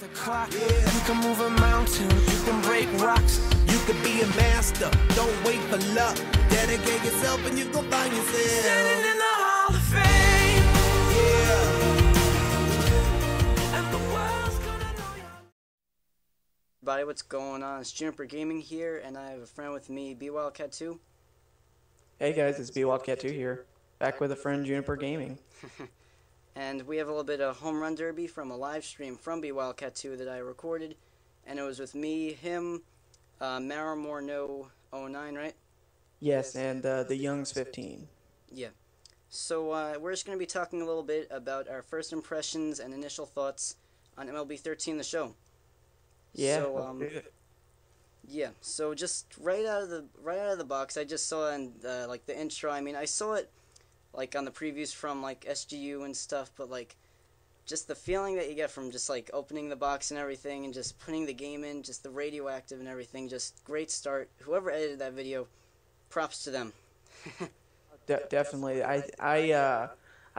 The clock. Yeah. You can move a mountain, you can break rocks, you could be a master, don't wait for luck, dedicate yourself and you gon' find yourself standing in the Hall of Fame. Yeah. And the world's gonna know you. Everybody, what's going on? It's Juniper Gaming here, and I have a friend with me, bWildcat2. Hey guys, it's bWildcat2 here, back with a friend, Juniper Gaming. And we have a little bit of home run derby from a live stream from bWildcat2 that I recorded, and it was with me, him, Maramore09, right? Yes, and the Youngs 15. Yeah. So we're just going to be talking a little bit about our first impressions and initial thoughts on MLB 13, the show. Yeah. So, yeah. So just right out of the box, I just saw in like the intro. I mean, I saw it like on the previews from like SGU and stuff, but like just the feeling that you get from just like opening the box and everything and just putting the game in, just the radioactive and everything, just great start. Whoever edited that video, props to them. Definitely. I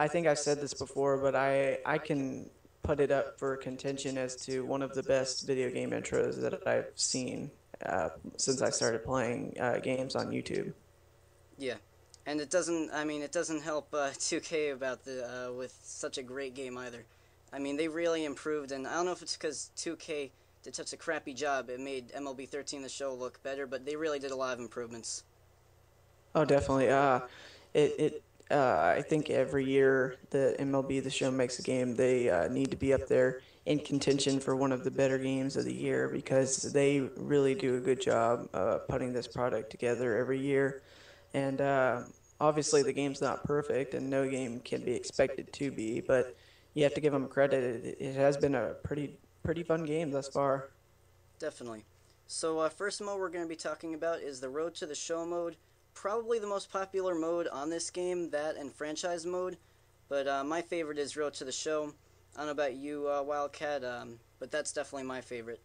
think I've said this before, but I can put it up for contention as to one of the best video game intros that I've seen since I started playing games on YouTube. Yeah. And it doesn't help 2K about with such a great game either. I mean, they really improved, and I don't know if it's because 2K did such a crappy job, it made MLB 13 the show look better, but they really did a lot of improvements. Oh, definitely. I think every year that MLB the show makes a game, they need to be up there in contention for one of the better games of the year because they really do a good job putting this product together every year. And obviously the game's not perfect, and no game can be expected to be, but you have to give them credit. It has been a pretty fun game thus far. Definitely. So first mode we're going to be talking about is the Road to the Show mode. Probably the most popular mode on this game, that and franchise mode. But my favorite is Road to the Show. I don't know about you, Wildcat, but that's definitely my favorite.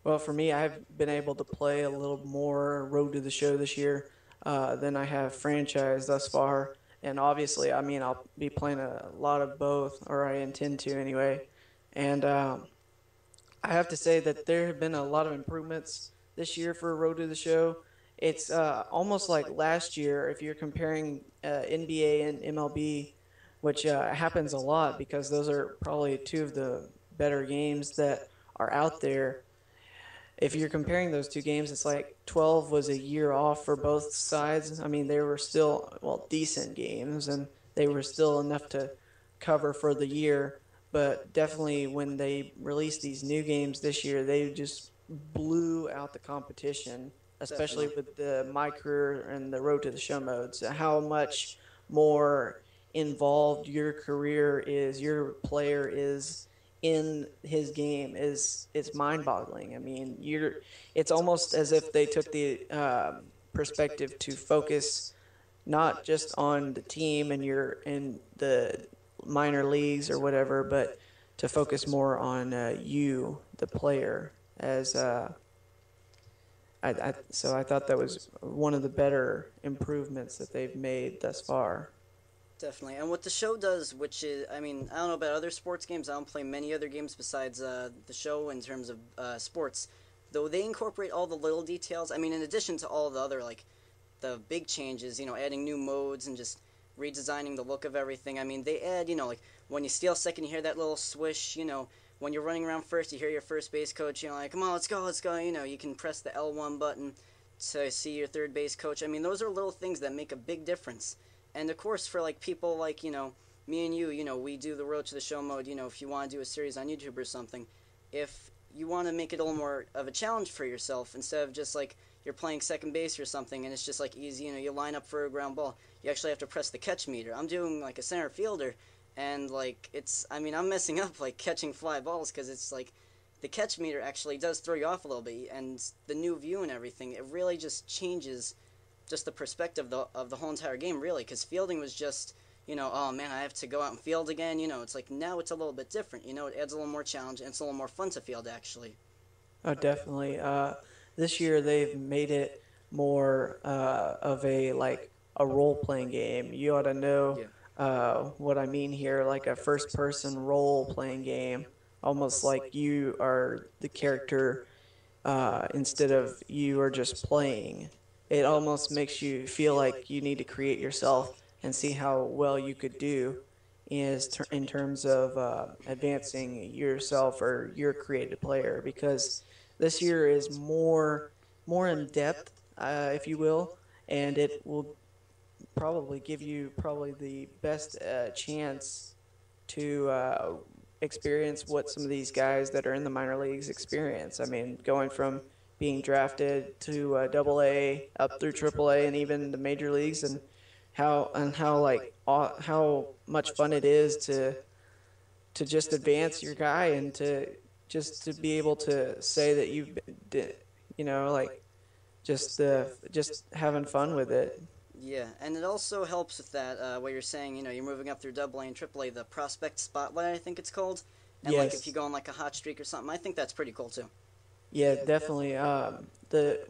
Well, for me, I've been able to play a little more Road to the Show this year than I have franchise thus far. And obviously, I mean, I'll be playing a lot of both, or I intend to anyway. And I have to say that there have been a lot of improvements this year for Road to the Show. It's almost like last year if you're comparing NBA and MLB, which happens a lot because those are probably two of the better games that are out there. If you're comparing those two games, it's like 12 was a year off for both sides. I mean, they were still, well, decent games, and they were still enough to cover for the year. But definitely when they released these new games this year, they just blew out the competition, especially with the My Career and the Road to the Show modes. How much more involved your career is, your player is in his game it's mind-boggling. I mean, it's almost as if they took the perspective to focus not just on the team and you're in the minor leagues or whatever, but to focus more on you, the player, as so I thought that was one of the better improvements that they've made thus far. Definitely. And what the show does, which is, I mean, I don't know about other sports games. I don't play many other games besides the show in terms of sports. Though they incorporate all the little details. I mean, in addition to all the other, like, the big changes, you know, adding new modes and just redesigning the look of everything. I mean, they add, you know, like, when you steal second, you hear that little swish, you know. When you're running around first, you hear your first base coach, you know, like, come on, let's go. You know, you can press the L1 button to see your third base coach. I mean, those are little things that make a big difference. And, of course, for, like, people like, you know, me and you know, we do the Road to the Show mode, you know, if you want to do a series on YouTube or something. If you want to make it a little more of a challenge for yourself, instead of just, like, you're playing second base or something and it's just, like, easy, you know, you line up for a ground ball, you actually have to press the catch meter. I'm doing, like, a center fielder, and, like, I mean, I'm messing up, like, catching fly balls because it's, like, the catch meter actually does throw you off a little bit, and the new view and everything, it really just changes just the perspective of the whole entire game, really, because fielding was just, you know, oh man, I have to go out and field again, you know, it's like now it's a little bit different, you know, it adds a little more challenge, and it's a little more fun to field, actually. Oh, definitely. This year they've made it more of a role-playing game. You ought to know what I mean here, like a first-person role-playing game. almost like you are the character instead of you are just playing. It almost makes you feel like you need to create yourself and see how well you could do in terms of advancing yourself or your created player, because this year is more in depth, if you will, and it will probably give you probably the best chance to experience what some of these guys that are in the minor leagues experience. I mean, going from being drafted to Double A up through Triple A and even the major leagues, and how like how much fun it is to just advance your guy and to just to be able to say that you know, like just having fun with it. Yeah, and it also helps with that, what you're saying, you're moving up through Double A and Triple A, the prospect spotlight, I think it's called. And, like, if you go on, like, a hot streak or something, I think that's pretty cool, too. Yeah, definitely. The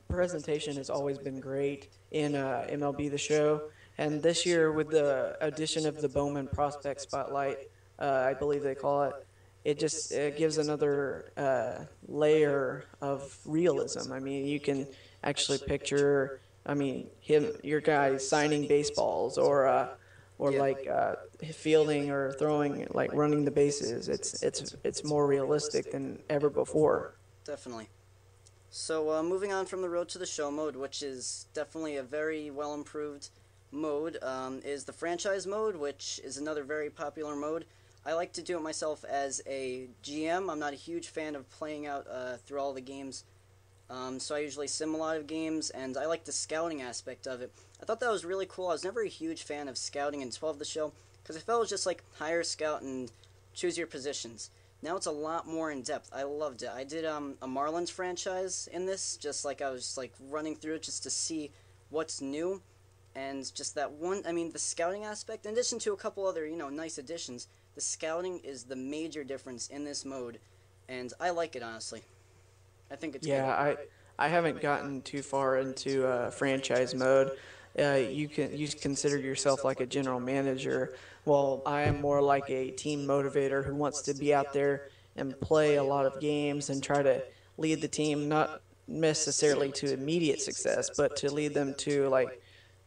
presentation has always been great in MLB The Show, and this year with the addition of the Bowman Prospect Spotlight, I believe they call it, it gives another layer of realism. I mean, you can actually picture, I mean, your guy signing baseballs or Yeah. like fielding or throwing, like running the bases. It's more realistic than ever before. Definitely. So, moving on from the Road to the Show mode, which is definitely a very well improved mode, is the franchise mode, which is another very popular mode. I like to do it myself as a GM. I'm not a huge fan of playing out through all the games, so I usually sim a lot of games, and I like the scouting aspect of it. I thought that was really cool. I was never a huge fan of scouting in 12 the show, because I felt it was just like hire a scout and choose your positions. Now it's a lot more in depth. I loved it. I did a Marlins franchise in this, just like I was like running through it just to see what's new, and just that one. I mean, the scouting aspect, in addition to a couple other nice additions, the scouting is the major difference in this mode, and I like it honestly. I think it's Yeah, good. I haven't gotten too far into franchise mode. You consider yourself like a general manager. Well, I am more like a team motivator who wants to be out there and play a lot of games and try to lead the team, not necessarily to immediate success, but to lead them to like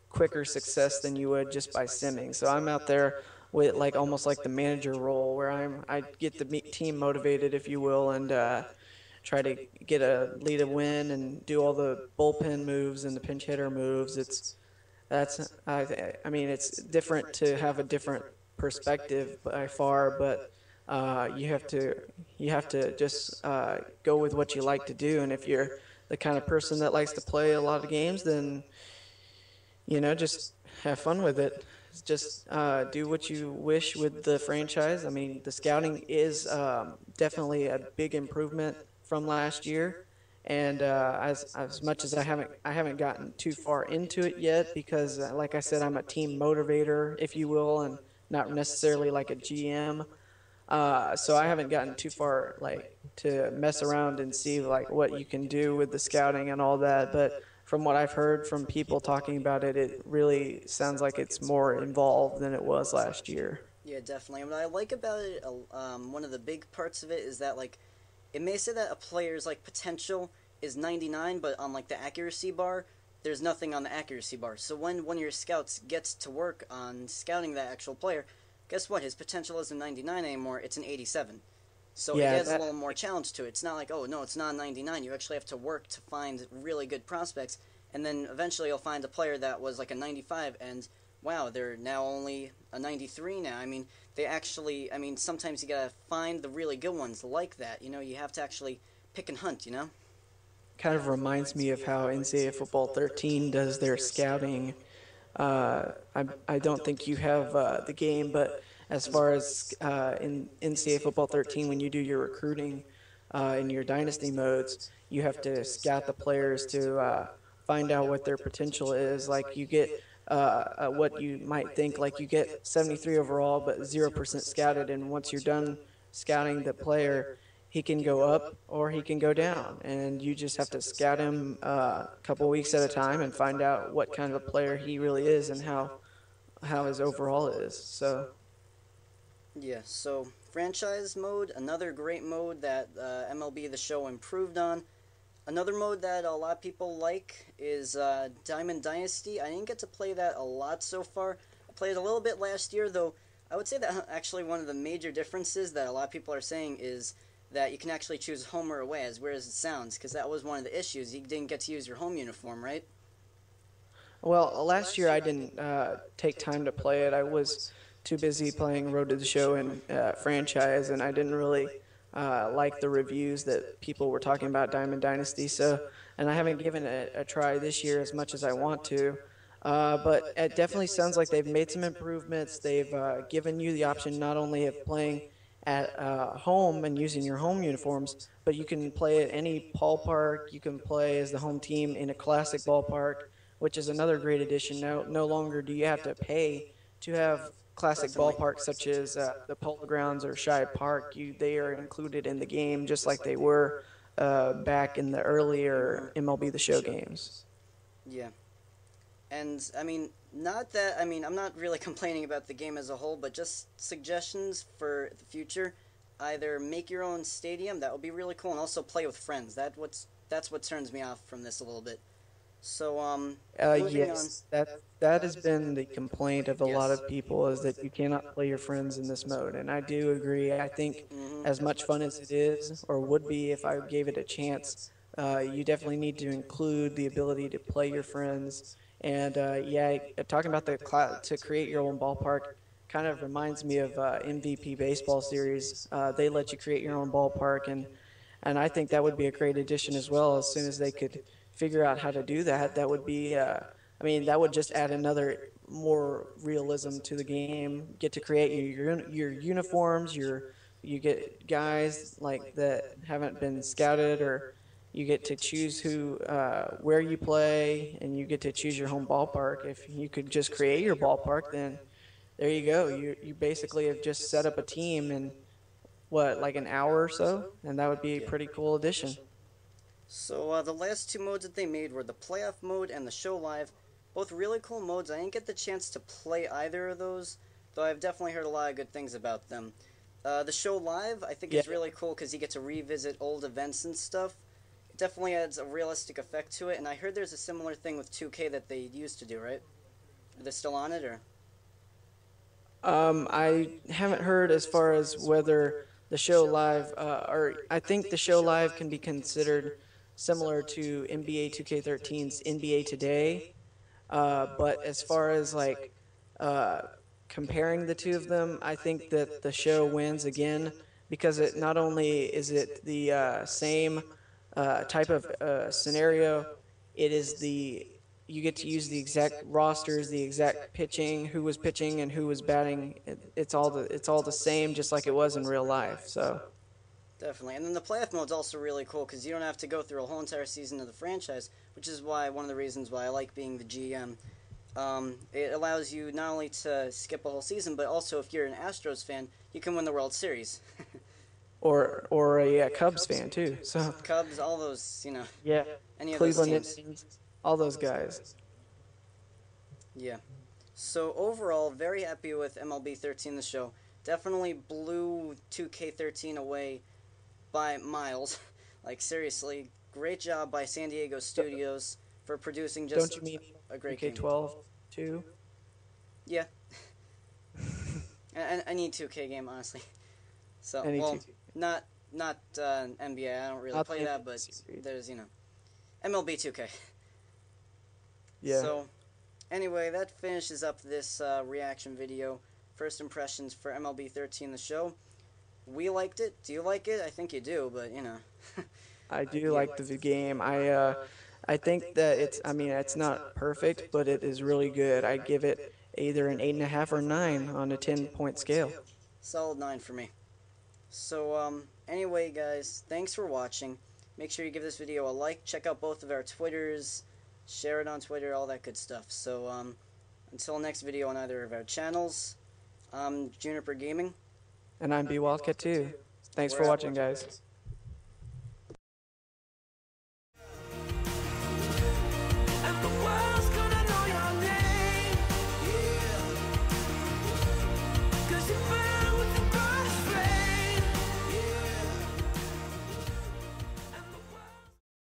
quicker success than you would just by simming. So I'm out there with like almost like the manager role where I get the team motivated, if you will, and try to get a lead a win and do all the bullpen moves and the pinch hitter moves. I mean, it's different to have a different perspective by far, but you have to just go with what you like to do. And if you're the kind of person that likes to play a lot of games, then just have fun with it. Just do what you wish with the franchise. I mean, the scouting is definitely a big improvement from last year, and as much as I haven't gotten too far into it yet, because like I said, I'm a team motivator, if you will, and not necessarily like a GM. So I haven't gotten too far like to mess around and see like what you can do with the scouting and all that. But from what I've heard from people talking about it, it really sounds like it's more involved than it was last year. Yeah, definitely. What I like about it, one of the big parts of it is that like it may say that a player's like potential is 99, but on like the accuracy bar, there's nothing on the accuracy bar. So when one of your scouts gets to work on scouting that actual player, guess what? His potential isn't 99 anymore. It's an 87. So Yeah, it has a little more challenge to it. It's not like, oh, no, it's not 99. You actually have to work to find really good prospects, and then eventually you'll find a player that was like a 95, and wow, they're now only a 93 now. I mean, sometimes you gotta find the really good ones like that. You have to actually pick and hunt. Kind of reminds me of how NCAA Football 13 does their scouting. I don't think you have the game, but as far as in NCAA Football 13, when you do your recruiting in your Dynasty modes, you have to scout the players to find out what their potential is. Like you get what you might think, like you get 73 overall, but 0% scouted, and once you're done scouting the player, he can go up or he can go down, and you just have to scout him a couple weeks at a time and find out what kind of a player he really is and how his overall is. So Yeah, so franchise mode, another great mode that MLB The Show improved on. Another mode that a lot of people like is Diamond Dynasty. I didn't get to play that a lot so far. I played a little bit last year, though. I would say that actually one of the major differences that a lot of people are saying is that you can actually choose home or away, as weird as it sounds, because that was one of the issues. You didn't get to use your home uniform, right? Well, last year I didn't take time to play it. I was too busy playing Road to the Show and franchise, and I didn't really like the reviews that people were talking about Diamond Dynasty. And I haven't given it a try this year as much as I want to. But it definitely sounds like they've made some improvements. They've given you the option not only of playing at home and using your home uniforms, but you can play at any ballpark. You can play as the home team in a classic ballpark, which is another great addition. Now, no longer do you have to pay to have classic ballparks such as the Polo Grounds or Shibe Park. They are included in the game just like they were back in the earlier MLB The Show games. Yeah. And, I mean, I'm not really complaining about the game as a whole, but just suggestions for the future. Either make your own stadium, that would be really cool, and also play with friends. That's what turns me off from this a little bit. So, yes, that has been the complaint of a lot of people, is that you cannot play your friends in this mode, and I do agree. I think as much fun as it is, or would be if I gave it a chance, you definitely need to include the ability to play your friends. And talking about to create your own ballpark kind of reminds me of MVP baseball series. They let you create your own ballpark, and I think that would be a great addition as well. As soon as they could figure out how to do that, that would be that would just add another more realism to the game. Get to create your uniforms, you get guys like that haven't been scouted, or you get to choose where you play, and you get to choose your home ballpark. If you could just create your ballpark, then there you go. You basically have just set up a team in like an hour or so, and that would be a pretty cool addition. So the last two modes that they made were the playoff mode and the show live. Both really cool modes. I didn't get the chance to play either of those, though I've definitely heard a lot of good things about them. The show live, I think, is really cool because you get to revisit old events and stuff. It definitely adds a realistic effect to it, and I heard there's a similar thing with 2K that they used to do, right? Are they still on it, or? I haven't heard as far as whether the show live, or I think the show live can be considered similar to NBA 2K13's NBA Today, but as far as like comparing the two of them, I think that the show wins again, because it not only is it the same type of scenario, it is you get to use the exact rosters, the exact pitching, who was pitching and who was batting. It's all the same, just like it was in real life. So definitely. And then the playoff mode's also really cool because you don't have to go through a whole entire season of the franchise, which is one of the reasons why I like being the GM. It allows you not only to skip a whole season, but also if you're an Astros fan, you can win the World Series. or a Cubs fan too. So Cubs, all those, Yeah. Any of Cleveland those teams. Indians, all those guys. Yeah. So overall, very happy with MLB 13, the show. Definitely blew 2K13 away by miles. Like, seriously, great job by San Diego Studios for producing just Don't you mean a great game. 2K12 too? Yeah. and I need 2K game, honestly. So, Any well, 2K. not NBA. I don't really play that, but there's, MLB 2K. Yeah. So, anyway, that finishes up this reaction video. First impressions for MLB 13, the show. We liked it. Do you like it? I think you do, but, I do like the game. I think that it's not perfect, but it is really good. I give it either an 8.5 or 9 on a 10-point scale. Solid 9 for me. So, anyway, guys, thanks for watching. Make sure you give this video a like. Check out both of our Twitters. Share it on Twitter, all that good stuff. So, until next video on either of our channels, I'm Juniper Gaming. And I'm bWildcat2. Thanks for watching, guys.